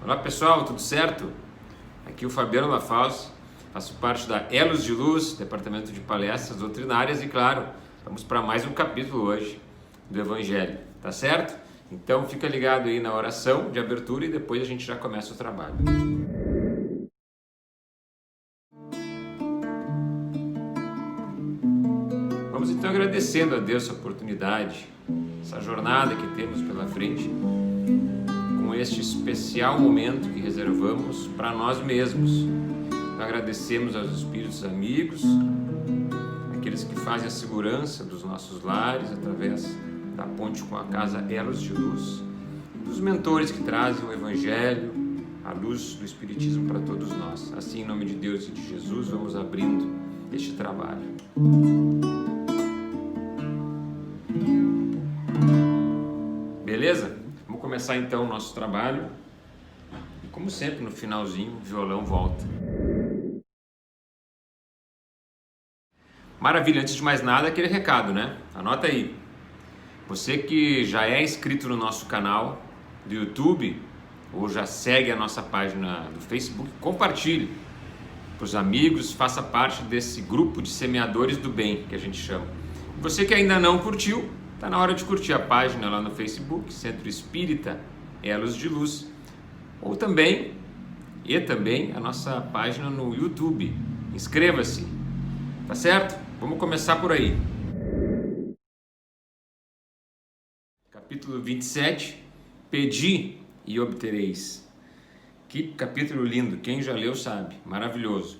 Olá pessoal, tudo certo? Aqui o Fabiano Lafaus, faço parte da Elos de Luz, departamento de palestras doutrinárias e claro, vamos para mais um capítulo hoje do Evangelho, tá certo? Então fica ligado aí na oração de abertura e depois a gente já começa o trabalho. Vamos então agradecendo a Deus essa oportunidade, essa jornada que temos pela frente, com este especial momento que reservamos para nós mesmos. Então, agradecemos aos espíritos amigos, aqueles que fazem a segurança dos nossos lares através da ponte com a casa Elos de Luz, dos mentores que trazem o Evangelho, a luz do Espiritismo para todos nós. Assim, em nome de Deus e de Jesus, vamos abrindo este trabalho. Beleza? Vamos começar então o nosso trabalho. E como sempre, no finalzinho, o violão volta. Maravilha, antes de mais nada, aquele recado, né? Anota aí. Você que já é inscrito no nosso canal do YouTube ou já segue a nossa página do Facebook, compartilhe para os amigos, faça parte desse grupo de semeadores do bem que a gente chama. Você que ainda não curtiu, está na hora de curtir a página lá no Facebook, Centro Espírita Elos de Luz, ou também a nossa página no YouTube. Inscreva-se, tá certo? Vamos começar por aí. Capítulo 27, Pedi e obtereis. Que capítulo lindo, quem já leu sabe, maravilhoso.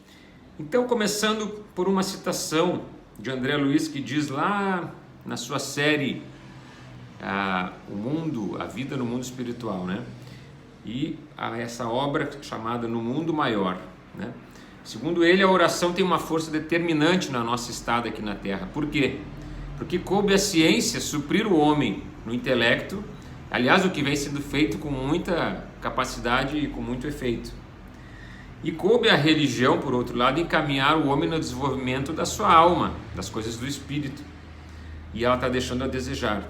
Então, começando por uma citação de André Luiz, que diz lá na sua série a vida no mundo espiritual, né? E essa obra chamada No Mundo Maior, né? Segundo ele, a oração tem uma força determinante na nossa estada aqui na Terra. Por quê? Porque coube à ciência suprir o homem no intelecto, aliás, o que vem sendo feito com muita capacidade e com muito efeito. E coube à religião, por outro lado, encaminhar o homem no desenvolvimento da sua alma, das coisas do espírito. E ela está deixando a desejar,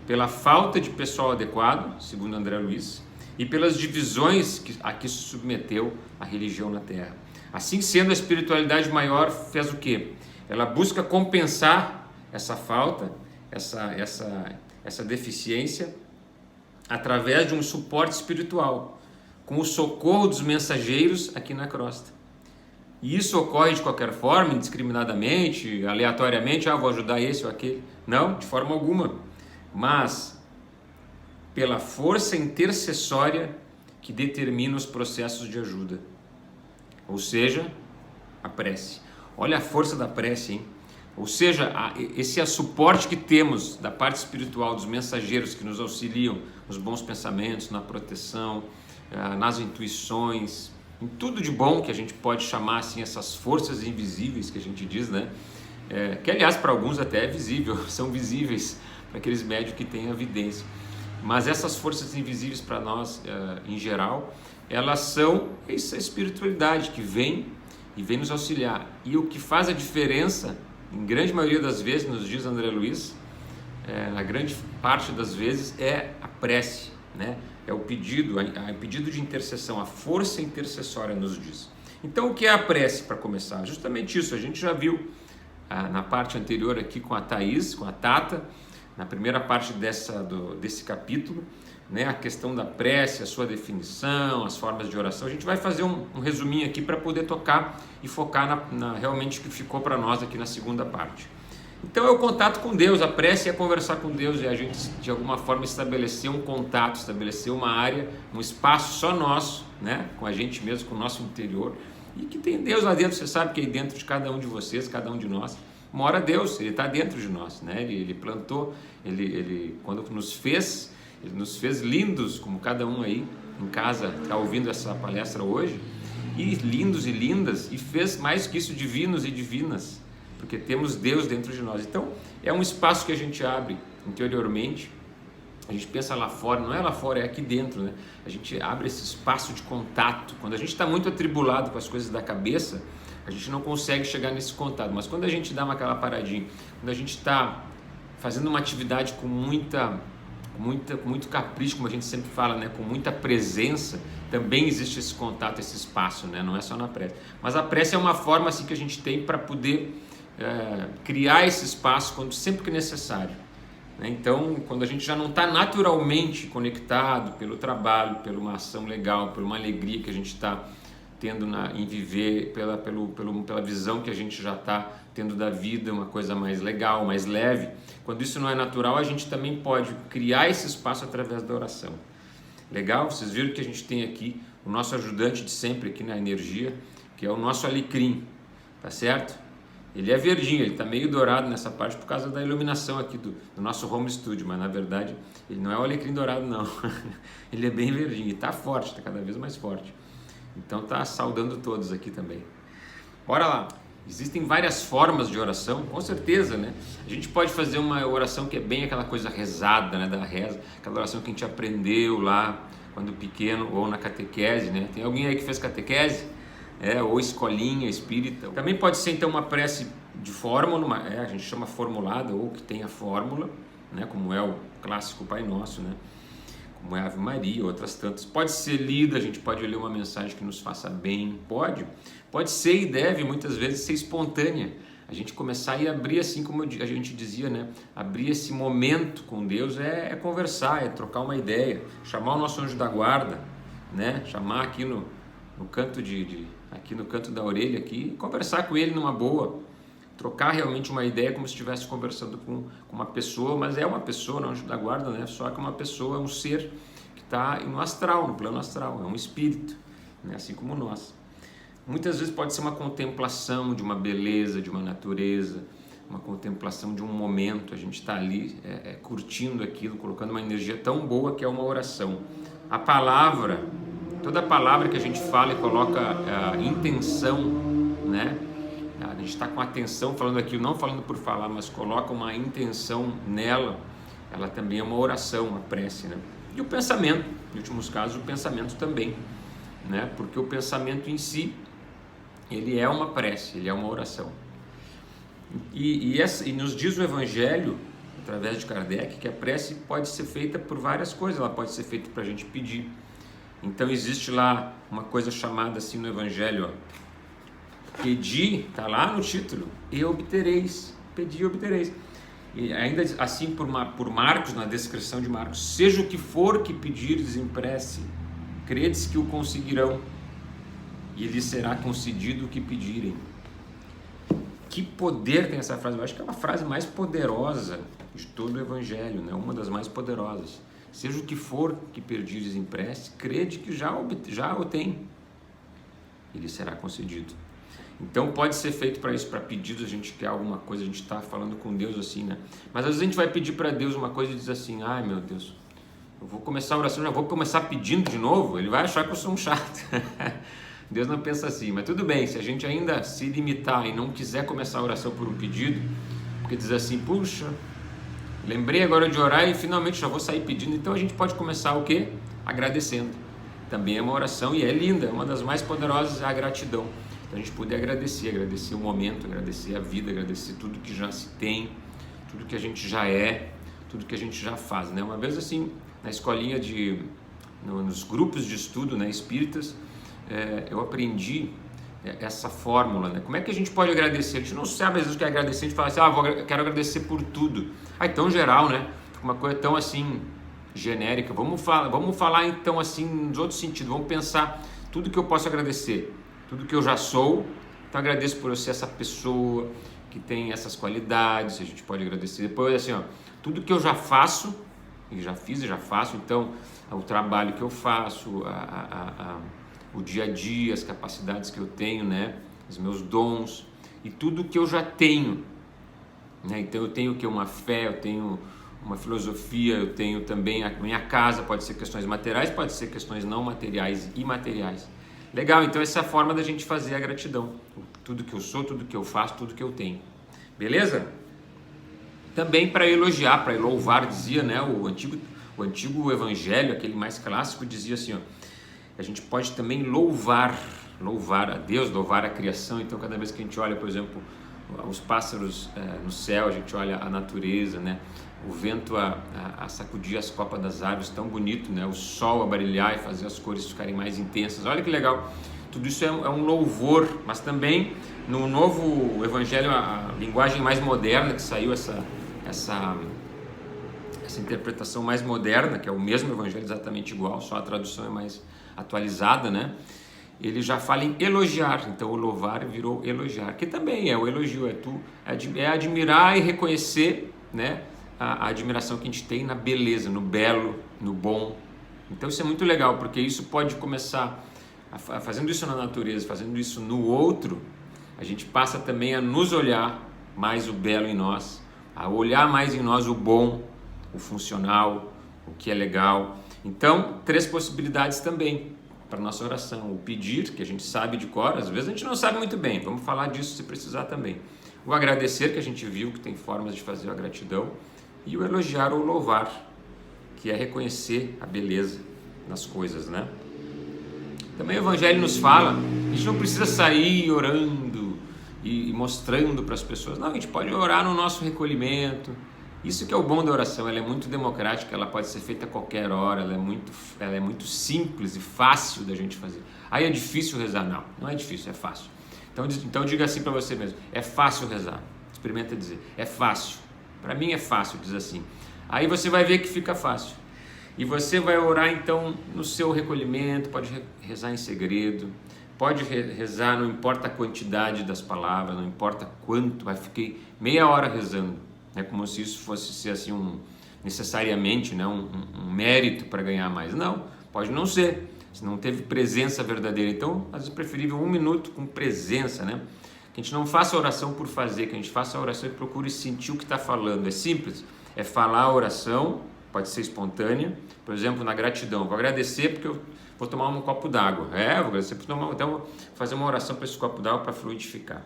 pela falta de pessoal adequado, segundo André Luiz, e pelas divisões a que se submeteu a religião na Terra. Assim sendo, a espiritualidade maior fez o quê? Ela busca compensar essa falta, essa deficiência, através de um suporte espiritual, com o socorro dos mensageiros aqui na crosta. E isso ocorre de qualquer forma, indiscriminadamente, aleatoriamente, vou ajudar esse ou aquele. Não, de forma alguma. Mas pela força intercessória que determina os processos de ajuda. Ou seja, a prece. Olha a força da prece, hein? Ou seja, esse é o suporte que temos da parte espiritual, dos mensageiros que nos auxiliam nos bons pensamentos, na proteção, nas intuições, em tudo de bom que a gente pode chamar assim, essas forças invisíveis que a gente diz, né? Que aliás para alguns até é visível, são visíveis para aqueles médios que têm evidência. Mas essas forças invisíveis para nós, em geral, elas são essa espiritualidade que vem nos auxiliar. E o que faz a diferença, em grande maioria das vezes, nos diz André Luiz, na grande parte das vezes, é a prece, né? É o pedido, pedido de intercessão, a força intercessória nos diz. Então, o que é a prece, para começar? Justamente isso, a gente já viu na parte anterior aqui com a Thaís, com a Tata, na primeira parte desse capítulo, né, a questão da prece, a sua definição, as formas de oração. A gente vai fazer um resuminho aqui para poder tocar e focar realmente o que ficou para nós aqui na segunda parte. Então é o contato com Deus, a prece é conversar com Deus, é a gente de alguma forma estabelecer um contato, estabelecer uma área, um espaço só nosso, né, com a gente mesmo, com o nosso interior, e que tem Deus lá dentro. Você sabe que aí dentro de cada um de vocês, cada um de nós, mora Deus, Ele está dentro de nós, né? Ele plantou, ele quando nos fez, Ele nos fez lindos, como cada um aí em casa está ouvindo essa palestra hoje, e lindos e lindas, e fez mais que isso, divinos e divinas, porque temos Deus dentro de nós. Então é um espaço que a gente abre interiormente. A gente pensa lá fora, não é lá fora, é aqui dentro, né? A gente abre esse espaço de contato. Quando a gente está muito atribulado com as coisas da cabeça, a gente não consegue chegar nesse contato. Mas quando a gente dá aquela paradinha, quando a gente está fazendo uma atividade com muita com muito capricho, como a gente sempre fala, né? Com muita presença, também existe esse contato, esse espaço, né? Não é só na prece. Mas a prece é uma forma assim, que a gente tem para poder criar esse espaço sempre que necessário. Né? Então, quando a gente já não está naturalmente conectado pelo trabalho, por uma ação legal, por uma alegria que a gente está tendo em viver, pela visão que a gente já está tendo da vida, uma coisa mais legal, mais leve. Quando isso não é natural, a gente também pode criar esse espaço através da oração. Legal? Vocês viram que a gente tem aqui o nosso ajudante de sempre aqui na energia, que é o nosso alecrim, tá certo? Ele é verdinho, ele está meio dourado nessa parte por causa da iluminação aqui do nosso home studio, mas na verdade ele não é o alecrim dourado não, ele é bem verdinho e está forte, está cada vez mais forte. Então está saudando todos aqui também. Bora lá! Existem várias formas de oração, com certeza, né? A gente pode fazer uma oração que é bem aquela coisa rezada, né? Da reza, aquela oração que a gente aprendeu lá quando pequeno ou na catequese, né? Tem alguém aí que fez catequese? Ou escolinha espírita. Também pode ser então uma prece de fórmula, a gente chama formulada, ou que tem a fórmula, né? Como é o clássico Pai Nosso, né? Como é a Ave Maria, outras tantas. Pode ser lida, a gente pode ler uma mensagem que nos faça bem, pode ser e deve muitas vezes ser espontânea. A gente começar e abrir assim, como a gente dizia, né? Abrir esse momento com Deus é conversar, é trocar uma ideia, chamar o nosso anjo da guarda, né? Chamar aqui no canto aqui no canto da orelha aqui, e conversar com ele numa boa, trocar realmente uma ideia como se estivesse conversando com uma pessoa, mas é uma pessoa, não é um anjo da guarda, né? Só que uma pessoa, um ser que está no astral, no plano astral, é um espírito, né? Assim como nós. Muitas vezes pode ser uma contemplação de uma beleza, de uma natureza, uma contemplação de um momento, a gente está ali curtindo aquilo, colocando uma energia tão boa que é uma oração. A palavra, toda palavra que a gente fala e coloca a intenção, né? A gente está com atenção falando aquilo, não falando por falar, mas coloca uma intenção nela, ela também é uma oração, uma prece, né? E o pensamento, em últimos casos, o pensamento também, né? Porque o pensamento em si, ele é uma prece, ele é uma oração. E nos diz o Evangelho, através de Kardec, que a prece pode ser feita por várias coisas, ela pode ser feita para a gente pedir. Então existe lá uma coisa chamada assim no Evangelho, ó, pedi, está lá no título, e obtereis, pedi e obtereis. E ainda assim por Marcos, na descrição de Marcos, seja o que for que pedires em prece, credes que o conseguirão, e lhes será concedido o que pedirem. Que poder tem essa frase? Eu acho que é uma frase mais poderosa de todo o Evangelho, né? Uma das mais poderosas. Seja o que for que pedires em prece, crede que já o tem, e lhe será concedido. Então pode ser feito para isso, para pedidos, a gente quer alguma coisa, a gente está falando com Deus assim, né? Mas às vezes a gente vai pedir para Deus uma coisa e diz assim, ai meu Deus, eu vou começar a oração, já vou começar pedindo de novo, ele vai achar que eu sou um chato. Deus não pensa assim, mas tudo bem, se a gente ainda se limitar e não quiser começar a oração por um pedido, porque diz assim, puxa, lembrei agora de orar e finalmente já vou sair pedindo, então a gente pode começar o quê? Agradecendo. Também é uma oração e é linda, é uma das mais poderosas, é a gratidão. Então a gente poder agradecer o momento, agradecer a vida, agradecer tudo que já se tem, tudo que a gente já é, tudo que a gente já faz, né? Uma vez assim, na escolinha nos grupos de estudo, né, espíritas, eu aprendi essa fórmula, né? Como é que a gente pode agradecer? A gente não sabe às vezes o que é agradecer, a gente fala assim, quero agradecer por tudo. Tão geral, né? Uma coisa tão assim, genérica. Vamos falar então assim, nos outros sentidos, vamos pensar tudo que eu posso agradecer, tudo que eu já sou, então agradeço por eu ser essa pessoa que tem essas qualidades, a gente pode agradecer. Depois assim, tudo que eu já faço, e já fiz e já faço, então o trabalho que eu faço, o dia a dia, as capacidades que eu tenho, né? Os meus dons e tudo que eu já tenho, né? Então eu tenho que uma fé, eu tenho uma filosofia, eu tenho também a minha casa, pode ser questões materiais, pode ser questões não materiais e imateriais. Legal, então essa é a forma da gente fazer a gratidão, tudo que eu sou, tudo que eu faço, tudo que eu tenho, beleza? Também para elogiar, para louvar, dizia, né, o antigo Evangelho, aquele mais clássico, dizia assim, a gente pode também louvar a Deus, louvar a criação. Então cada vez que a gente olha, por exemplo, os pássaros no céu, a gente olha a natureza, né? o vento a sacudir as copas das árvores, tão bonito, né? O sol a brilhar e fazer as cores ficarem mais intensas. Olha que legal! Tudo isso é um louvor, mas também no novo evangelho, a linguagem mais moderna que saiu, essa interpretação mais moderna, que é o mesmo evangelho exatamente igual, só a tradução é mais atualizada, né? Ele já fala em elogiar, então o louvar virou elogiar, que também é o elogio, é admirar e reconhecer, né, a admiração que a gente tem na beleza, no belo, no bom. Então isso é muito legal, porque isso pode começar, fazendo isso na natureza, fazendo isso no outro, a gente passa também a nos olhar mais o belo em nós, a olhar mais em nós o bom, o funcional, o que é legal. Então, 3 possibilidades também para nossa oração: o pedir, que a gente sabe de cor, às vezes a gente não sabe muito bem, vamos falar disso se precisar também. O agradecer, que a gente viu que tem formas de fazer a gratidão, e o elogiar ou louvar, que é reconhecer a beleza nas coisas, né? Também o Evangelho nos fala, a gente não precisa sair orando e mostrando para as pessoas, não, a gente pode orar no nosso recolhimento. Isso que é o bom da oração, ela é muito democrática, ela pode ser feita a qualquer hora, ela é muito simples e fácil da gente fazer. Aí é difícil rezar? Não é difícil, é fácil. Então diga assim para você mesmo, é fácil rezar, experimenta dizer, é fácil, para mim é fácil, diz assim. Aí você vai ver que fica fácil. E você vai orar então no seu recolhimento, pode rezar em segredo, pode rezar, não importa a quantidade das palavras, não importa quanto, vai ficar meia hora rezando. É como se isso fosse ser assim necessariamente, né, um mérito para ganhar mais. Não, pode não ser, se não teve presença verdadeira. Então, às vezes é preferível 1 minuto com presença, né? Que a gente não faça a oração por fazer, que a gente faça a oração e procure sentir o que está falando. É simples, é falar a oração, pode ser espontânea. Por exemplo, na gratidão, vou agradecer porque eu vou tomar um copo d'água. Vou agradecer por tomar, então vou fazer uma oração para esse copo d'água para fluidificar.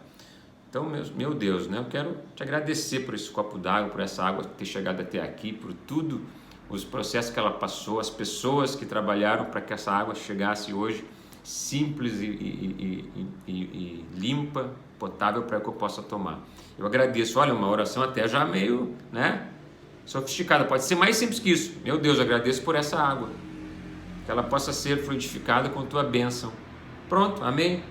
Então, meu Deus, né? Eu quero te agradecer por esse copo d'água, por essa água ter chegado até aqui, por tudo, os processos que ela passou, as pessoas que trabalharam para que essa água chegasse hoje simples e limpa, potável para que eu possa tomar. Eu agradeço. Olha, uma oração até já meio, né, sofisticada, pode ser mais simples que isso. Meu Deus, eu agradeço por essa água, que ela possa ser fluidificada com tua bênção. Pronto, amém.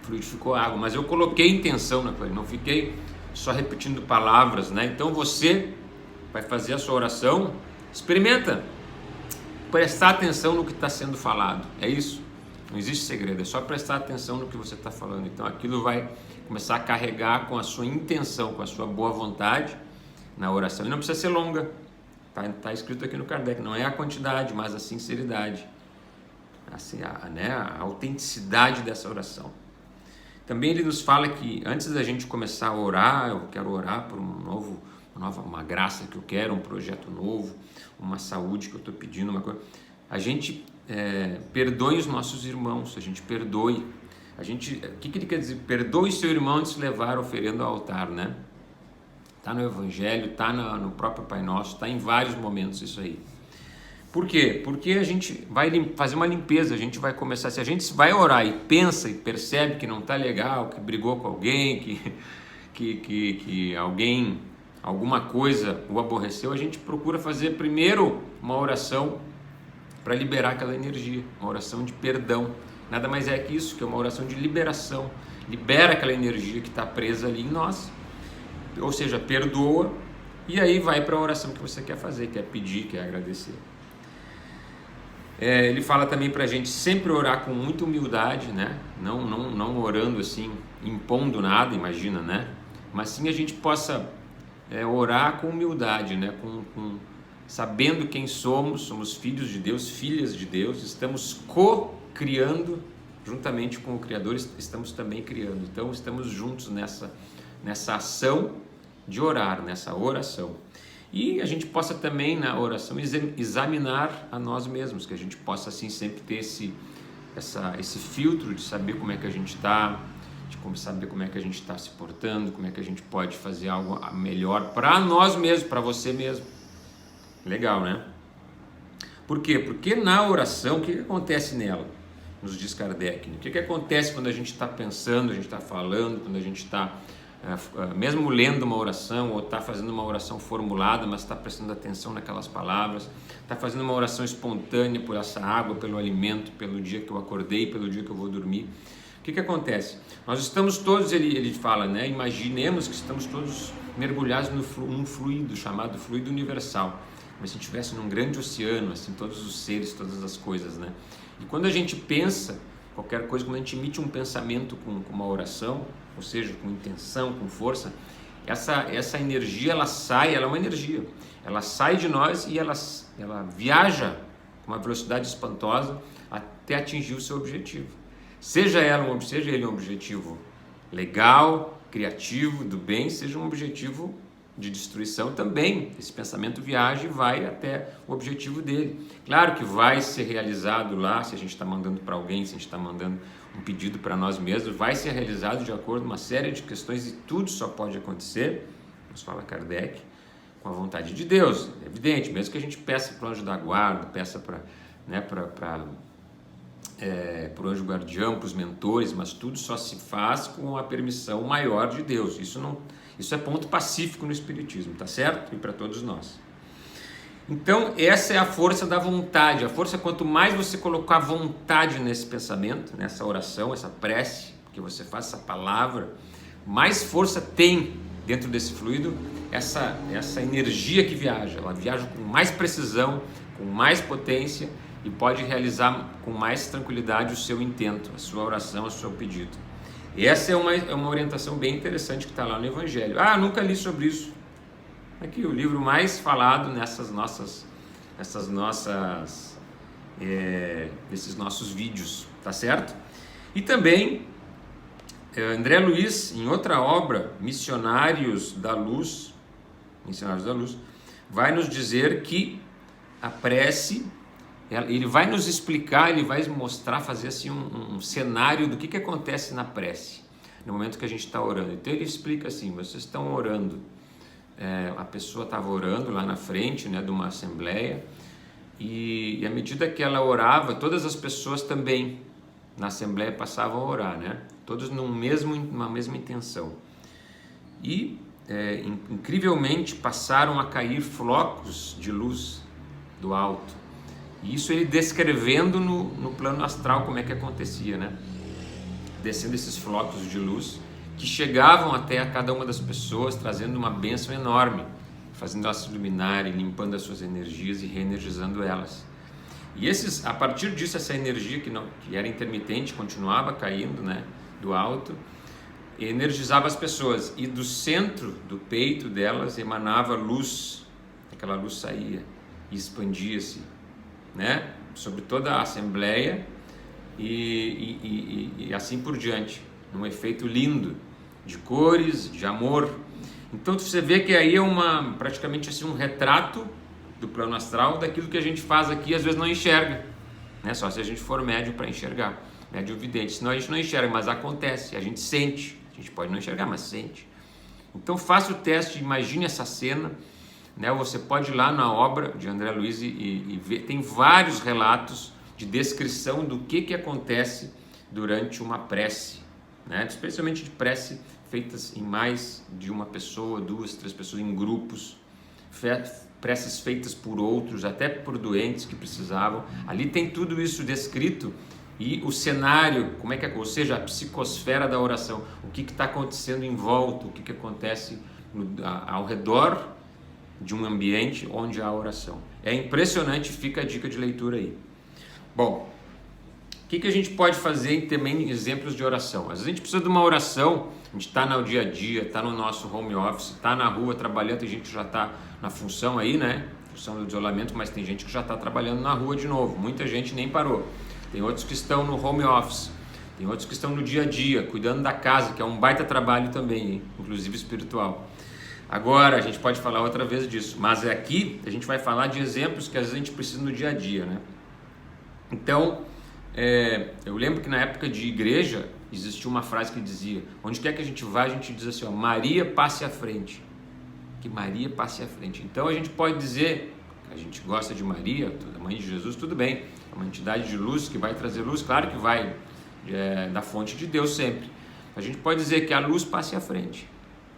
Fluidificou a água, mas eu coloquei intenção na coisa, não fiquei só repetindo palavras, né? Então você vai fazer a sua oração, experimenta prestar atenção no que está sendo falado, é isso, não existe segredo, é só prestar atenção no que você está falando. Então aquilo vai começar a carregar com a sua intenção, com a sua boa vontade na oração, e não precisa ser longa, tá escrito aqui no Kardec, não é a quantidade, mas a sinceridade, assim, a autenticidade dessa oração. Também ele nos fala que antes da gente começar a orar, eu quero orar por uma graça que eu quero, um projeto novo, uma saúde que eu estou pedindo, uma coisa. A gente perdoe os nossos irmãos, a gente perdoe. O que ele quer dizer? Perdoe seu irmão antes de levar a oferenda ao altar, né? Está no Evangelho, está no próprio Pai Nosso, está em vários momentos isso aí. Por quê? Porque a gente vai fazer uma limpeza, a gente vai começar, se a gente vai orar e pensa e percebe que não está legal, que brigou com alguém, que alguém, alguma coisa o aborreceu, a gente procura fazer primeiro uma oração para liberar aquela energia, uma oração de perdão. Nada mais é que isso, que é uma oração de liberação. Libera aquela energia que está presa ali em nós, ou seja, perdoa, e aí vai para a oração que você quer fazer, quer pedir, quer agradecer. Ele fala também para a gente sempre orar com muita humildade, né? Não orando assim, impondo nada, imagina, né? Mas sim a gente possa orar com humildade, né? Sabendo quem somos filhos de Deus, filhas de Deus, estamos co-criando, juntamente com o Criador, estamos também criando. Então estamos juntos nessa ação de orar, nessa oração. E a gente possa também na oração examinar a nós mesmos, que a gente possa assim sempre ter esse filtro de saber como é que a gente está, de saber como é que a gente está se portando, como é que a gente pode fazer algo melhor para nós mesmos, para você mesmo. Legal, né? Por quê? Porque na oração, o que acontece nela? Nos diz Kardec. O que acontece quando a gente está pensando, a gente está falando, quando a gente está mesmo lendo uma oração, ou está fazendo uma oração formulada, mas está prestando atenção naquelas palavras, está fazendo uma oração espontânea por essa água, pelo alimento, pelo dia que eu acordei, pelo dia que eu vou dormir. O que acontece? Nós estamos todos, ele fala, né? Imaginemos que estamos todos mergulhados num fluido chamado fluido universal, como se estivesse num grande oceano, assim, todos os seres, todas as coisas, né? E quando a gente pensa qualquer coisa, quando a gente emite um pensamento com uma oração, ou seja, com intenção, com força, essa energia, ela é uma energia, ela sai de nós e ela viaja com uma velocidade espantosa até atingir o seu objetivo. Seja ele um objetivo legal, criativo, do bem, seja um objetivo de destruição também. Esse pensamento viaja e vai até o objetivo dele. Claro que vai ser realizado lá, se a gente está mandando para alguém, se a gente está mandando um pedido para nós mesmos, vai ser realizado de acordo com uma série de questões e tudo só pode acontecer, nos fala Kardec, com a vontade de Deus. É evidente, mesmo que a gente peça para o anjo da guarda, peça para o anjo guardião, para os mentores, mas tudo só se faz com a permissão maior de Deus. Isso é ponto pacífico no Espiritismo, tá certo? E para todos nós. Então, essa é a força da vontade. A força, quanto mais você colocar vontade nesse pensamento, nessa oração, essa prece que você faz, essa palavra, mais força tem dentro desse fluido essa energia que viaja. Ela viaja com mais precisão, com mais potência e pode realizar com mais tranquilidade o seu intento, a sua oração, o seu pedido. Essa é uma orientação bem interessante que está lá no Evangelho. Nunca li sobre isso. Aqui o livro mais falado nesses nossos vídeos, tá certo? E também André Luiz, em outra obra, Missionários da Luz, vai nos dizer que a prece, ele vai nos explicar, ele vai mostrar, fazer assim um cenário do que acontece na prece, no momento que a gente está orando. Então ele explica assim: vocês estão orando, a pessoa estava orando lá na frente, né, de uma assembleia, e à medida que ela orava, todas as pessoas também na assembleia passavam a orar, né? Todos numa mesma intenção. E incrivelmente passaram a cair flocos de luz do alto. E isso ele descrevendo no plano astral como é que acontecia, né? Descendo esses flocos de luz que chegavam até a cada uma das pessoas, trazendo uma bênção enorme, fazendo elas se iluminarem, limpando as suas energias e reenergizando elas. E a partir disso, essa energia que era intermitente continuava caindo, né, do alto, energizava as pessoas, e do centro do peito delas emanava luz. Aquela luz saía e expandia-se, né, sobre toda a assembleia e assim por diante, num efeito lindo de cores, de amor. Então você vê que aí é praticamente assim um retrato do plano astral daquilo que a gente faz aqui, às vezes não enxerga, né? Só se a gente for médium para enxergar, médium vidente, senão a gente não enxerga, mas acontece, a gente sente, a gente pode não enxergar, mas sente. Então faça o teste, imagine essa cena, né? Você pode ir lá na obra de André Luiz e ver, tem vários relatos de descrição do que acontece durante uma prece, né? Especialmente de prece feitas em mais de uma pessoa, 2, 3 pessoas, em grupos, preces feitas por outros, até por doentes que precisavam. Ali tem tudo isso descrito, e o cenário, ou seja, a psicosfera da oração, o que está acontecendo em volta, o que acontece ao redor de um ambiente onde há oração. É impressionante, fica a dica de leitura aí. Bom, o que a gente pode fazer também, exemplos de oração? Às vezes a gente precisa de uma oração, a gente está no dia a dia, está no nosso home office, está na rua trabalhando, tem gente que já está na função aí, né? Função do isolamento, mas tem gente que já está trabalhando na rua de novo, muita gente nem parou. Tem outros que estão no home office, tem outros que estão no dia a dia, cuidando da casa, que é um baita trabalho também, hein? Inclusive espiritual. Agora, a gente pode falar outra vez disso, mas aqui a gente vai falar de exemplos que às vezes a gente precisa no dia a dia, né? Então, eu lembro que na época de igreja existia uma frase que dizia: onde quer que a gente vá, a gente diz assim, ó, Maria passe à frente. Que Maria passe à frente. Então a gente pode dizer que a gente gosta de Maria, a mãe de Jesus, tudo bem, é uma entidade de luz que vai trazer luz, claro que vai da fonte de Deus sempre. A gente pode dizer que a luz passe à frente.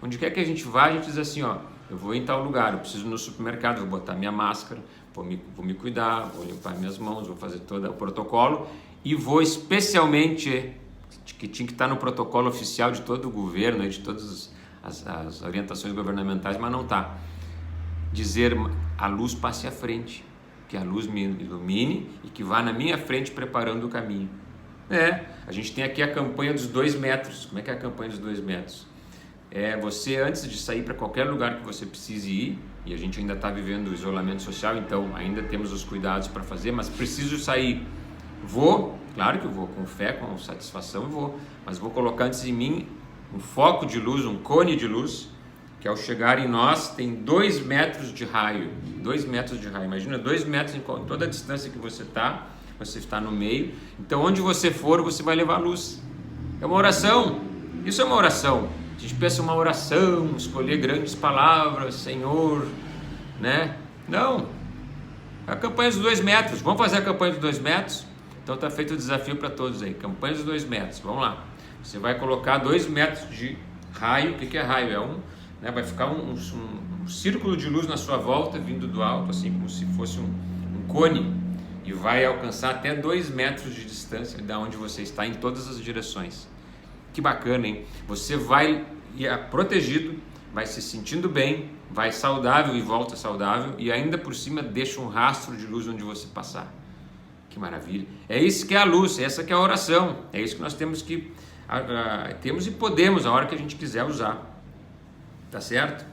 Onde quer que a gente vá, a gente diz assim, ó, eu vou em tal lugar, eu preciso ir no supermercado, vou botar minha máscara, vou me cuidar, vou limpar minhas mãos, vou fazer todo o protocolo e vou especialmente, que tinha que estar no protocolo oficial de todo o governo, de todas as orientações governamentais, mas não está. Dizer a luz passe à frente, que a luz me ilumine e que vá na minha frente preparando o caminho. A gente tem aqui a campanha dos 2 metros. Como é que é a campanha dos 2 metros? Você, antes de sair para qualquer lugar que você precise ir, e a gente ainda está vivendo o isolamento social, então ainda temos os cuidados para fazer, mas preciso sair. Vou, claro que eu vou, com fé, com satisfação eu vou, mas vou colocar antes de mim um foco de luz, um cone de luz, que ao chegar em nós tem 2 metros de raio. 2 metros de raio, imagina 2 metros em toda a distância que você está no meio, então onde você for, você vai levar luz. É uma oração, isso é uma oração. A gente pensa uma oração, escolher grandes palavras, Senhor, né? Não, a campanha dos 2 metros, vamos fazer a campanha dos 2 metros? Então está feito o desafio para todos aí, campanha dos 2 metros, vamos lá. Você vai colocar 2 metros de raio. O que é raio? Vai ficar um círculo de luz na sua volta, vindo do alto, assim como se fosse um cone, e vai alcançar até 2 metros de distância da onde você está, em todas as direções. Que bacana, hein? Você vai protegido, vai se sentindo bem, vai saudável e volta saudável, e ainda por cima deixa um rastro de luz onde você passar. Que maravilha! É isso que é a luz, essa que é a oração, é isso que nós temos e podemos a hora que a gente quiser usar. Tá certo?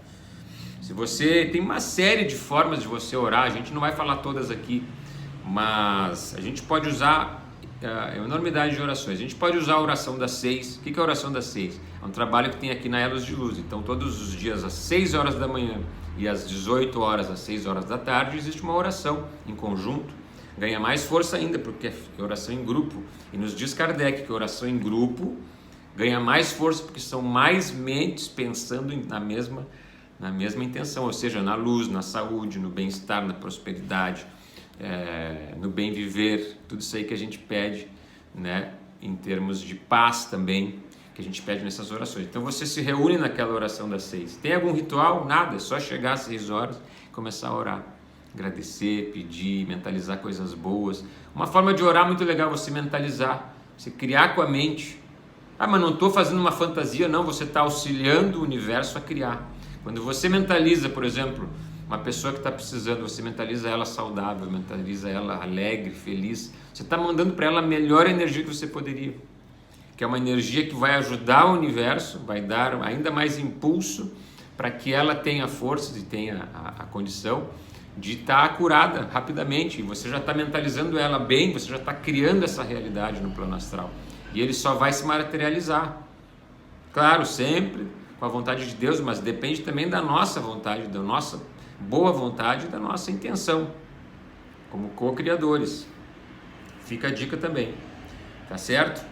Se você tem uma série de formas de você orar, a gente não vai falar todas aqui, mas a gente pode usar uma enormidade de orações. A gente pode usar a oração das 6. O que é a oração das 6? É um trabalho que tem aqui na Elos de Luz. Então todos os dias às 6 horas da manhã e às 18 horas, às 6 horas da tarde, existe uma oração em conjunto. Ganha mais força ainda porque é oração em grupo. E nos diz Kardec que oração em grupo ganha mais força porque são mais mentes pensando na mesma intenção, ou seja, na luz, na saúde, no bem-estar, na prosperidade, no bem viver, tudo isso aí que a gente pede, né, em termos de paz também, que a gente pede nessas orações. Então você se reúne naquela oração das 6. Tem algum ritual? Nada, é só chegar às 6 horas e começar a orar. Agradecer, pedir, mentalizar coisas boas. Uma forma de orar muito legal, você mentalizar, você criar com a mente. Mas não estou fazendo uma fantasia, não, você está auxiliando o universo a criar. Quando você mentaliza, por exemplo, uma pessoa que está precisando, você mentaliza ela saudável, mentaliza ela alegre, feliz, você está mandando para ela a melhor energia que você poderia, que é uma energia que vai ajudar o universo, vai dar ainda mais impulso para que ela tenha forças e tenha a condição de estar curada rapidamente. E você já está mentalizando ela bem, você já está criando essa realidade no plano astral. E ele só vai se materializar. Claro, sempre com a vontade de Deus, mas depende também da nossa vontade, da nossa boa vontade e da nossa intenção, como co-criadores. Fica a dica também, tá certo?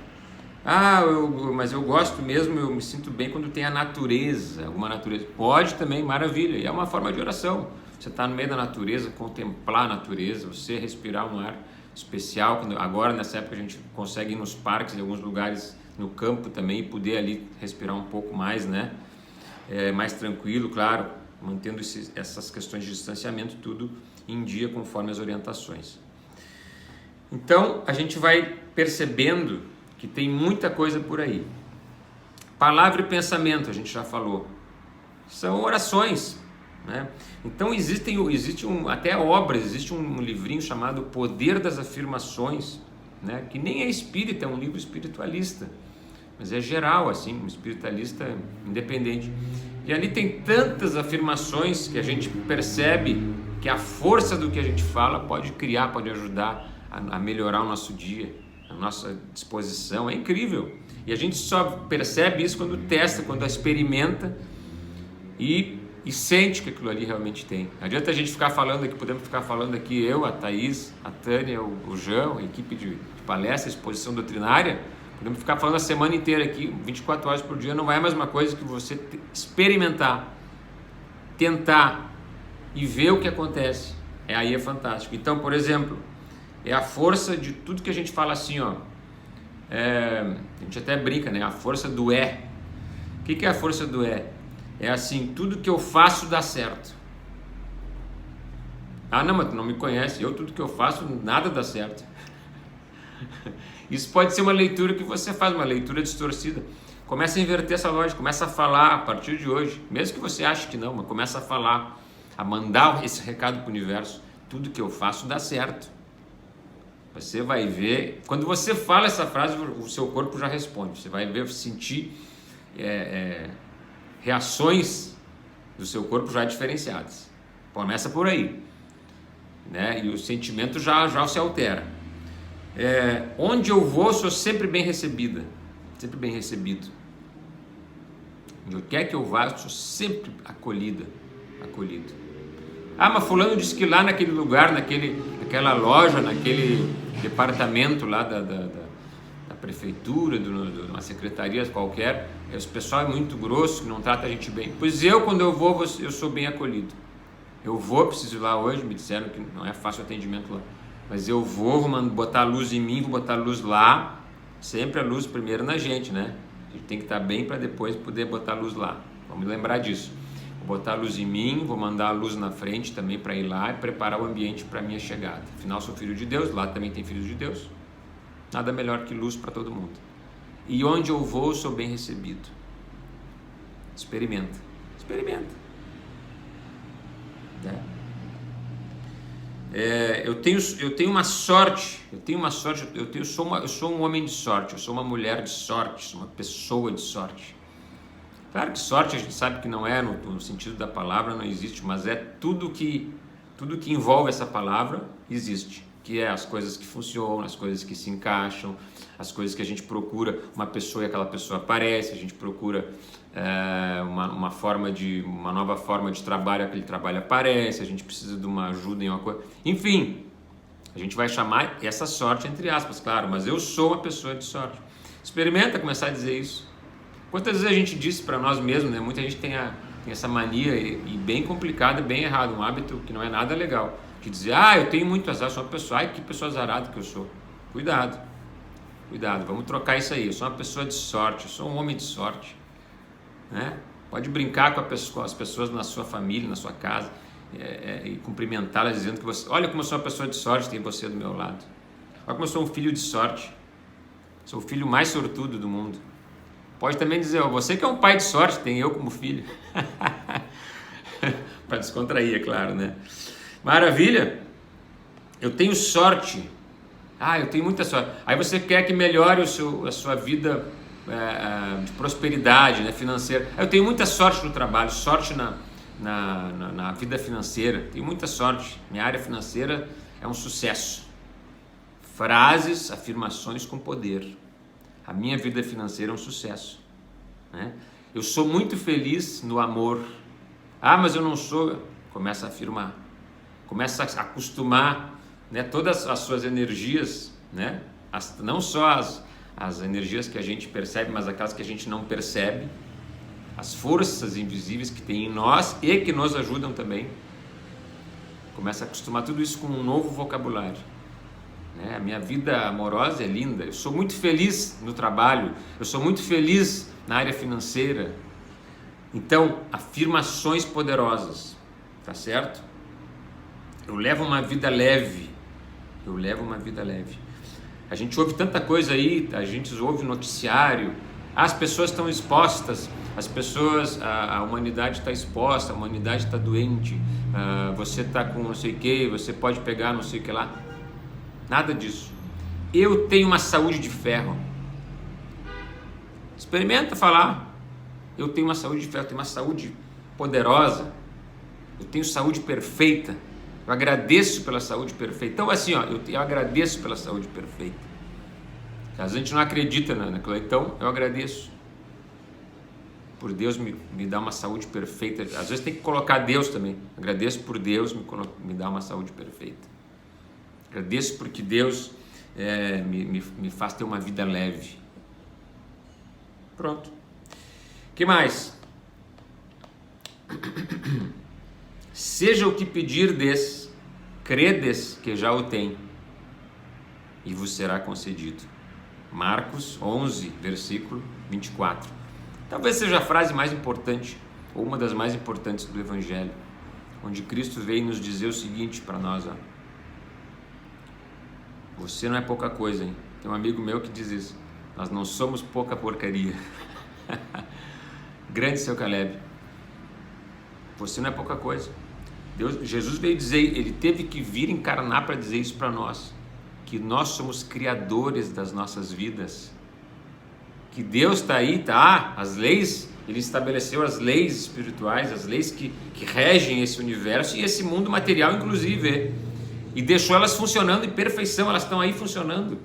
Mas eu gosto mesmo, eu me sinto bem quando tem a natureza, alguma natureza. Pode também, maravilha, e é uma forma de oração. Você está no meio da natureza, contemplar a natureza, você respirar um ar especial. Agora, nessa época, a gente consegue ir nos parques, em alguns lugares no campo também, e poder ali respirar um pouco mais, né? Mais tranquilo, claro, mantendo essas questões de distanciamento tudo em dia, conforme as orientações. Então, a gente vai percebendo que tem muita coisa por aí. Palavra e pensamento, a gente já falou, são orações, né? Então existe até obras, existe um livrinho chamado Poder das Afirmações, né? Que nem é espírita, é um livro espiritualista, mas é geral, assim, um espiritualista independente. E ali tem tantas afirmações que a gente percebe que a força do que a gente fala pode criar, pode ajudar a melhorar o nosso dia, a nossa disposição. É incrível. E a gente só percebe isso quando testa, quando experimenta e sente que aquilo ali realmente tem. Não adianta a gente ficar falando aqui, podemos ficar falando aqui, eu, a Thaís, a Tânia, o João, a equipe de palestra, exposição doutrinária, podemos ficar falando a semana inteira aqui, 24 horas por dia, não é a mesma coisa que você experimentar, tentar e ver o que acontece. Aí é fantástico. Então, por exemplo, é a força de tudo que a gente fala assim, ó. A gente até brinca, né? A força do O que é a força do é assim: tudo que eu faço dá certo. Ah, não, mas tu não me conhece. Tudo que eu faço, nada dá certo. Isso pode ser uma leitura que você faz, uma leitura distorcida. Começa a inverter essa lógica, começa a falar a partir de hoje, mesmo que você ache que não, mas começa a falar, a mandar esse recado para o universo: tudo que eu faço dá certo. Você vai ver, quando você fala essa frase, o seu corpo já responde. Você vai ver, sentir reações do seu corpo já diferenciadas. Começa por aí, né? E o sentimento já se altera. Onde eu vou, sou sempre bem recebida, sempre bem recebido. Onde quer que eu vá, eu sou sempre acolhido. Ah, mas fulano disse que lá naquele lugar, naquela loja, naquele departamento lá da prefeitura, de uma secretaria qualquer, o pessoal é muito grosso, que não trata a gente bem. Pois quando eu vou, eu sou bem acolhido. Eu preciso ir lá hoje, me disseram que não é fácil o atendimento lá, mas eu vou botar a luz em mim, vou botar a luz lá, sempre a luz primeiro na gente, né? A gente tem que estar bem para depois poder botar a luz lá. Vamos lembrar disso. Vou botar a luz em mim, vou mandar a luz na frente também para ir lá e preparar o ambiente para a minha chegada. Afinal, sou filho de Deus, lá também tem filhos de Deus. Nada melhor que luz para todo mundo. E onde eu vou, sou bem recebido. Experimenta. Eu tenho uma sorte. Eu sou um homem de sorte. Eu sou uma mulher de sorte. Sou uma pessoa de sorte. Claro que sorte a gente sabe que não é no sentido da palavra, não existe, mas é tudo que envolve essa palavra existe, que é as coisas que funcionam, as coisas que se encaixam, as coisas que a gente procura uma pessoa e aquela pessoa aparece, a gente procura uma nova forma de trabalho, aquele trabalho aparece, a gente precisa de uma ajuda em uma coisa, enfim, a gente vai chamar essa sorte entre aspas, claro, mas eu sou uma pessoa de sorte. Experimenta começar a dizer isso. Quantas vezes a gente disse para nós mesmos, né? Muita gente tem essa mania e bem complicada, bem errado, um hábito que não é nada legal, de dizer: eu tenho muito azar, sou uma pessoa, que pessoa azarada que eu sou. Cuidado, vamos trocar isso aí. Eu sou uma pessoa de sorte, eu sou um homem de sorte, né? Pode brincar com as pessoas na sua família, na sua casa, e cumprimentá-las dizendo que você: olha como eu sou uma pessoa de sorte, tem você do meu lado. Olha como eu sou um filho de sorte, sou o filho mais sortudo do mundo. Pode também dizer: você que é um pai de sorte, tem eu como filho. Para descontrair, é claro, né? Maravilha! Eu tenho sorte. Eu tenho muita sorte. Aí você quer que melhore a sua vida de prosperidade, né, financeira. Eu tenho muita sorte no trabalho, sorte na vida financeira. Tenho muita sorte. Minha área financeira é um sucesso. Frases, afirmações com poder. A minha vida financeira é um sucesso, né? Eu sou muito feliz no amor. Mas eu não sou. Começa a afirmar. Começa a acostumar, né, todas as suas energias, né? Não só as energias que a gente percebe, mas aquelas que a gente não percebe. As forças invisíveis que tem em nós e que nos ajudam também. Começa a acostumar tudo isso com um novo vocabulário. A minha vida amorosa é linda, eu sou muito feliz no trabalho, eu sou muito feliz na área financeira. Então, afirmações poderosas, tá certo? Eu levo uma vida leve, A gente ouve tanta coisa aí, a gente ouve noticiário, as pessoas estão expostas, a humanidade está exposta, a humanidade está doente, você está com não sei o que, você pode pegar não sei o que lá. Nada disso. Eu tenho uma saúde de ferro. Experimenta falar: eu tenho uma saúde de ferro, eu tenho uma saúde poderosa, eu tenho saúde perfeita, eu agradeço pela saúde perfeita. Então assim, eu agradeço pela saúde perfeita. Às vezes a gente não acredita naquilo, então eu agradeço por Deus me dar uma saúde perfeita. Às vezes tem que colocar Deus também. Agradeço por Deus me dar uma saúde perfeita. Agradeço porque Deus me faz ter uma vida leve. Pronto. O que mais? Seja o que pedirdes, credes que já o tem, e vos será concedido. Marcos 11, versículo 24. Talvez seja a frase mais importante ou uma das mais importantes do Evangelho, onde Cristo veio nos dizer o seguinte para nós, ó: você não é pouca coisa, hein? Tem um amigo meu que diz isso: nós não somos pouca porcaria. Grande seu Caleb, você não é pouca coisa. Jesus veio dizer, ele teve que vir encarnar para dizer isso para nós, que nós somos criadores das nossas vidas, que Deus está aí, tá? As leis, ele estabeleceu as leis espirituais, as leis que regem esse universo e esse mundo material inclusive, e deixou elas funcionando em perfeição, elas estão aí funcionando,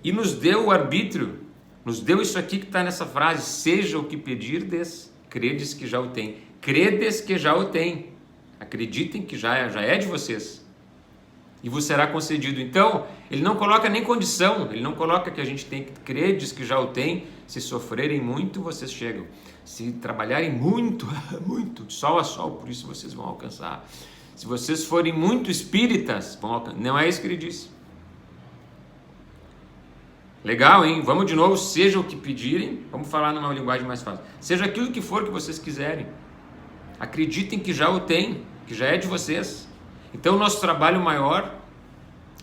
e nos deu o arbítrio, nos deu isso aqui que está nessa frase: seja o que pedirdes, credes que já o tem. Credes que já o tem, acreditem que já é de vocês, e vos será concedido. Então, ele não coloca nem condição, ele não coloca que a gente tem que credes que já o tem, se sofrerem muito, vocês chegam, se trabalharem muito, muito, de sol a sol, por isso vocês vão alcançar, se vocês forem muito espíritas, vão alcançar. Não é isso que ele disse. Legal, hein? Vamos de novo: seja o que pedirem, vamos falar numa linguagem mais fácil, seja aquilo que for que vocês quiserem, acreditem que já o tem, que já é de vocês. Então o nosso trabalho maior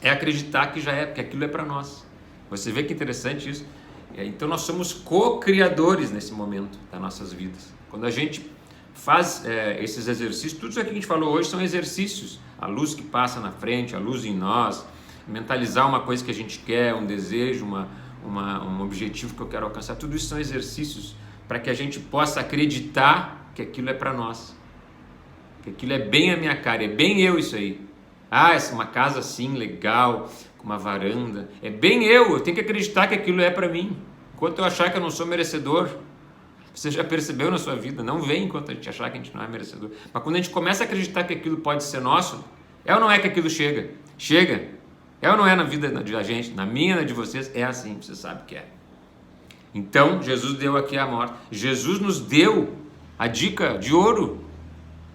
é acreditar que já é, porque aquilo é para nós. Você vê que interessante isso? Então nós somos co-criadores nesse momento das nossas vidas. Quando a gente faz esses exercícios, tudo isso aqui que a gente falou hoje são exercícios: a luz que passa na frente, a luz em nós, mentalizar uma coisa que a gente quer, um desejo, um objetivo que eu quero alcançar, tudo isso são exercícios para que a gente possa acreditar que aquilo é para nós, que aquilo é bem a minha cara, é bem eu isso aí. Essa uma casa assim, legal, com uma varanda, é bem eu tenho que acreditar que aquilo é para mim, enquanto eu achar que eu não sou merecedor. Você já percebeu na sua vida, não vem enquanto a gente achar que a gente não é merecedor, mas quando a gente começa a acreditar que aquilo pode ser nosso, é ou não é que aquilo chega? É ou não é na vida da gente, na minha, na de vocês? É assim, você sabe que é. Então, Jesus deu aqui a morte, Jesus nos deu a dica de ouro.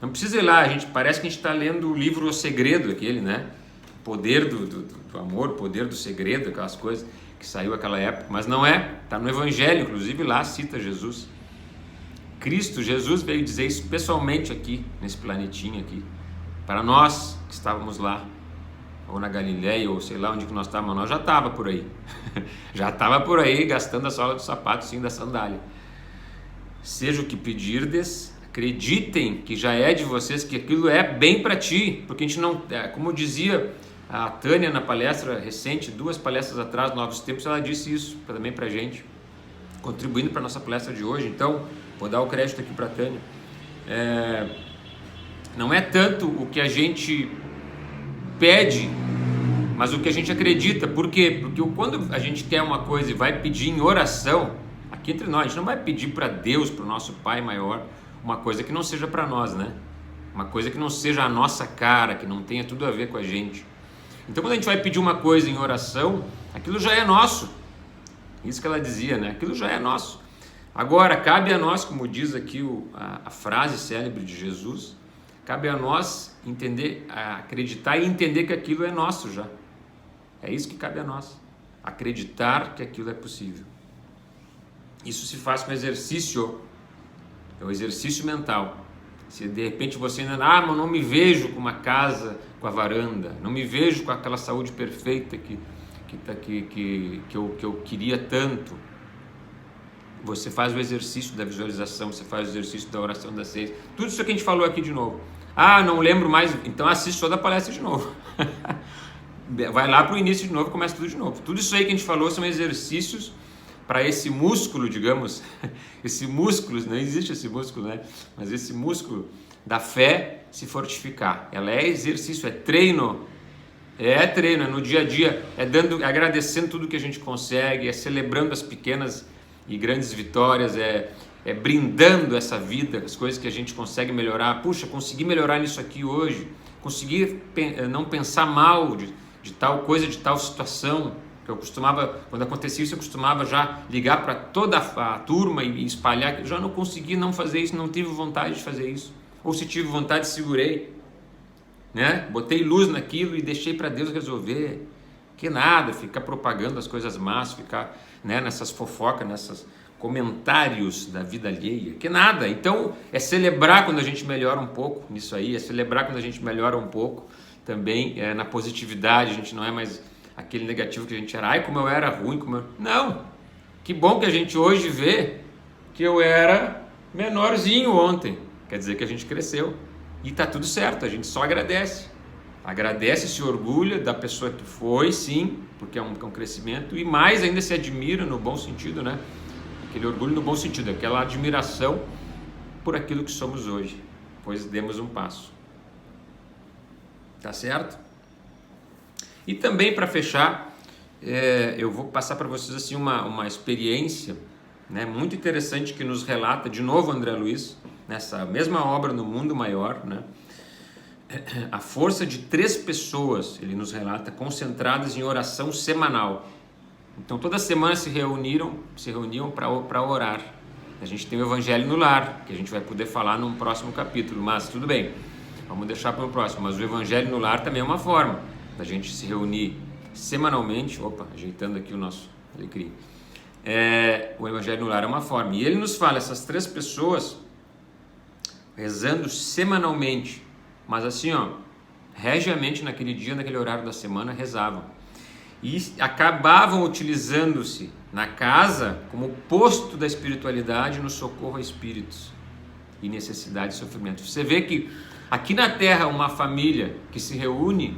Não precisa ir lá, parece que a gente está lendo o livro O Segredo, aquele, né? Poder do amor, poder do segredo, aquelas coisas que saiu naquela época, mas não é, está no Evangelho, inclusive lá cita Jesus. Jesus veio dizer isso pessoalmente aqui, nesse planetinho aqui, para nós que estávamos lá, ou na Galileia, ou sei lá onde que nós estávamos, nós já estava por aí, gastando a sola do sapato, sim, da sandália. Seja o que pedirdes, acreditem que já é de vocês, que aquilo é bem para ti, porque a gente não, como dizia a Tânia na palestra recente, 2 palestras atrás, Novos Tempos, ela disse isso também para a gente, contribuindo para a nossa palestra de hoje. Então, vou dar o crédito aqui para a Tânia. Não é tanto o que a gente pede, mas o que a gente acredita. Por quê? Porque quando a gente quer uma coisa e vai pedir em oração, aqui entre nós, a gente não vai pedir para Deus, para o nosso Pai maior, uma coisa que não seja para nós, né? Uma coisa que não seja a nossa cara, que não tenha tudo a ver com a gente. Então, quando a gente vai pedir uma coisa em oração, aquilo já é nosso. Isso que ela dizia, né? Aquilo já é nosso. Agora, cabe a nós, como diz aqui a frase célebre de Jesus, cabe a nós entender, acreditar e entender que aquilo é nosso já. É isso que cabe a nós. Acreditar que aquilo é possível. Isso se faz com exercício. É um exercício mental. Se de repente você ainda, mas não me vejo com uma casa, com a varanda, não me vejo com aquela saúde perfeita que eu queria tanto. Você faz o exercício da visualização, você faz o exercício da oração das 6. Tudo isso que a gente falou aqui de novo. Não lembro mais, então assiste toda a palestra de novo. Vai lá para o início de novo e começa tudo de novo. Tudo isso aí que a gente falou são exercícios para esse músculo, digamos, esse músculo, não existe esse músculo, né? Mas esse músculo da fé se fortificar. Ela é exercício, é treino. É treino, é no dia a dia, é agradecendo tudo que a gente consegue, é celebrando as pequenas e grandes vitórias, é brindando essa vida, as coisas que a gente consegue melhorar. Puxa, consegui melhorar nisso aqui hoje, consegui não pensar mal de tal coisa, de tal situação. Eu costumava, quando acontecia isso, eu costumava já ligar para toda a turma e espalhar, que já não consegui não fazer isso, não tive vontade de fazer isso, ou se tive vontade, segurei, né? Botei luz naquilo e deixei para Deus resolver. Que nada, ficar propagando as coisas más, ficar, né, nessas fofocas, nessas comentários da vida alheia, que nada. Então é celebrar quando a gente melhora um pouco nisso aí, é celebrar quando a gente melhora um pouco também na positividade. A gente não é mais aquele negativo que a gente era, ai como eu era ruim, não, que bom que a gente hoje vê que eu era menorzinho ontem, quer dizer que a gente cresceu e tá tudo certo, a gente só agradece, se orgulha da pessoa que foi, sim, porque é um crescimento, e mais ainda se admira no bom sentido, né? Aquele orgulho no bom sentido, aquela admiração por aquilo que somos hoje, pois demos um passo. Tá certo? E também para fechar, eu vou passar para vocês assim uma experiência, né, muito interessante que nos relata de novo André Luiz, nessa mesma obra No Mundo Maior, né? A força de 3 pessoas, ele nos relata, concentradas em oração semanal. Então toda semana se reuniam para orar. A gente tem o Evangelho no Lar, que a gente vai poder falar num próximo capítulo, mas tudo bem, vamos deixar para o próximo. Mas o Evangelho no Lar também é uma forma da gente se reunir semanalmente. Opa, ajeitando aqui o nosso alecrim. O Evangelho no Lar é uma forma. E ele nos fala, essas 3 pessoas rezando semanalmente, mas assim, regiamente naquele dia, naquele horário da semana, rezavam. E acabavam utilizando-se na casa como posto da espiritualidade no socorro a espíritos e necessidade e sofrimento. Você vê que aqui na Terra uma família que se reúne,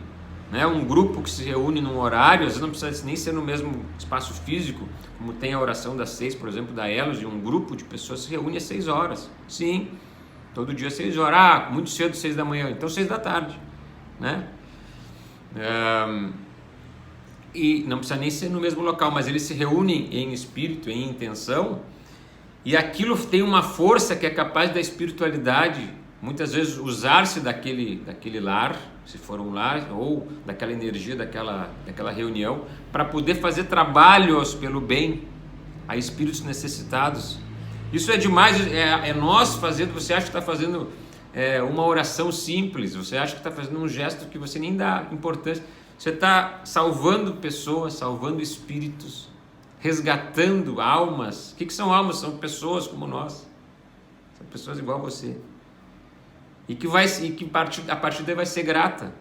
né, um grupo que se reúne num horário, às vezes não precisa nem ser no mesmo espaço físico, como tem a oração das 6, por exemplo, da Elos, e um grupo de pessoas se reúne às 6 horas. Sim, todo dia às 6 horas, muito cedo, 6 da manhã, então 6 da tarde, né? E não precisa nem ser no mesmo local, mas eles se reúnem em espírito, em intenção, e aquilo tem uma força que é capaz da espiritualidade, muitas vezes, usar-se daquele lar, se for um lar, ou daquela energia, daquela reunião, para poder fazer trabalhos pelo bem a espíritos necessitados. Isso é demais, é nós fazendo. Você acha que está fazendo uma oração simples, você acha que está fazendo um gesto que você nem dá importância. Você está salvando pessoas, salvando espíritos, resgatando almas. O que são almas? São pessoas como nós, são pessoas igual a você. E que a partir daí vai ser grata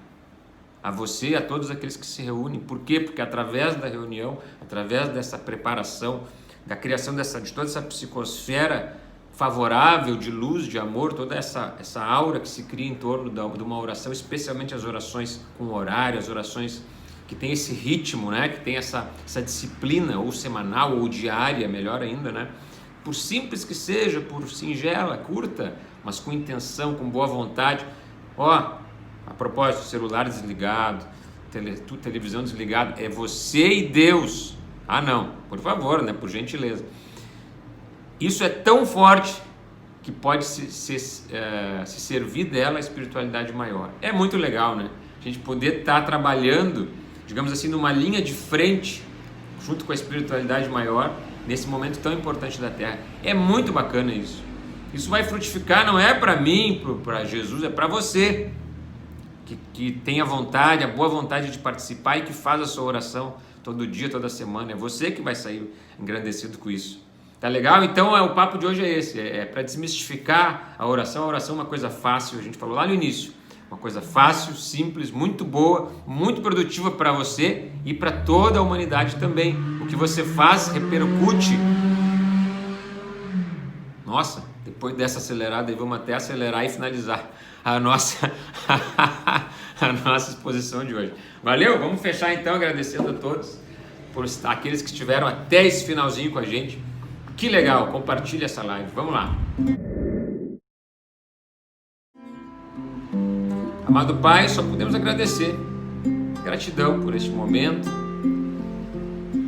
a você, a todos aqueles que se reúnem. Por quê? Porque através da reunião, através dessa preparação, da criação de toda essa psicosfera favorável de luz, de amor, toda essa aura que se cria em torno de uma oração, especialmente as orações com horário, as orações que tem esse ritmo, né? Que tem essa disciplina, ou semanal, ou diária, melhor ainda, né? Por simples que seja, por singela, curta, mas com intenção, com boa vontade. A propósito, celular desligado, televisão desligado, é você e Deus. Não, por favor, né? Por gentileza. Isso é tão forte que pode se servir dela a espiritualidade maior. É muito legal, né? A gente poder estar trabalhando, digamos assim, numa linha de frente, junto com a espiritualidade maior, nesse momento tão importante da Terra. É muito bacana isso. Isso vai frutificar, não é para mim, para Jesus, é para você, que tem a vontade, a boa vontade de participar e que faz a sua oração todo dia, toda semana. É você que vai sair engrandecido com isso. Tá legal? Então o papo de hoje é esse, para desmistificar a oração. A oração é uma coisa fácil, a gente falou lá no início, uma coisa fácil, simples, muito boa, muito produtiva para você e para toda a humanidade também. O que você faz repercute. Nossa, depois dessa acelerada aí, vamos até acelerar e finalizar a nossa exposição de hoje. Valeu? Vamos fechar então agradecendo a todos, por aqueles que estiveram até esse finalzinho com a gente. Que legal, compartilha essa live, vamos lá. Amado Pai, só podemos agradecer, gratidão por este momento.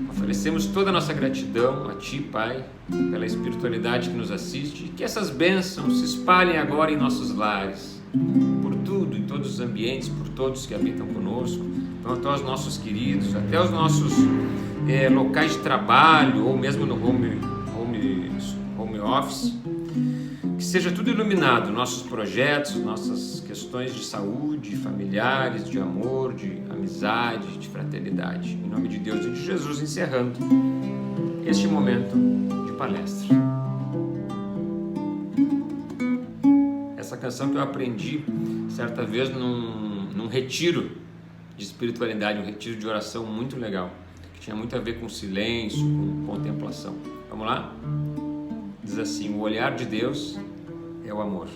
Oferecemos toda a nossa gratidão a Ti, Pai, pela espiritualidade que nos assiste, e que essas bênçãos se espalhem agora em nossos lares, por tudo, em todos os ambientes, por todos que habitam conosco, até os nossos queridos, até os nossos locais de trabalho, ou mesmo no home office, que seja tudo iluminado, nossos projetos, nossas questões de saúde, familiares, de amor, de amizade, de fraternidade. Em nome de Deus e de Jesus, encerrando este momento de de palestra. Essa canção que eu aprendi certa vez num retiro de espiritualidade, um retiro de oração muito legal, que tinha muito a ver com silêncio, com contemplação. Vamos lá? Diz assim: o olhar de Deus é o amor.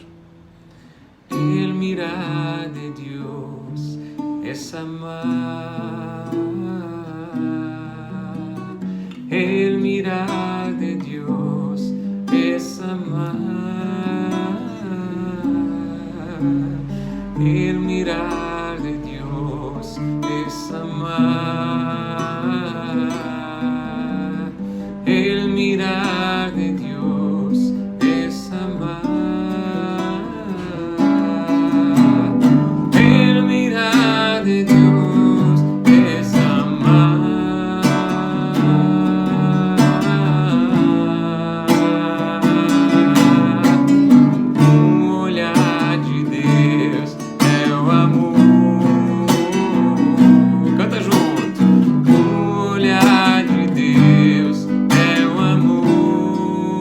El mirar de Dios es amar. El mirar de Dios es amar. El mirar de Dios es amar. El mirar de Dios es amar. El mirar de Dios es amar. O olhar de Deus é o amor. Canta junto. O olhar de Deus é o amor.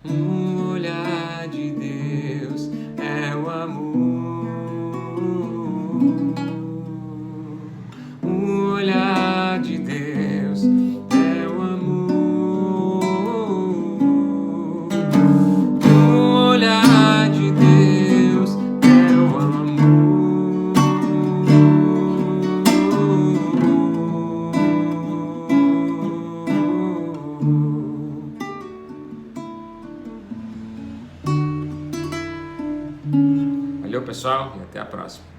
O olhar de Deus é o amor. O olhar de Deus é o amor. O olhar de Deus é o amor. Valeu, pessoal, e até a próxima.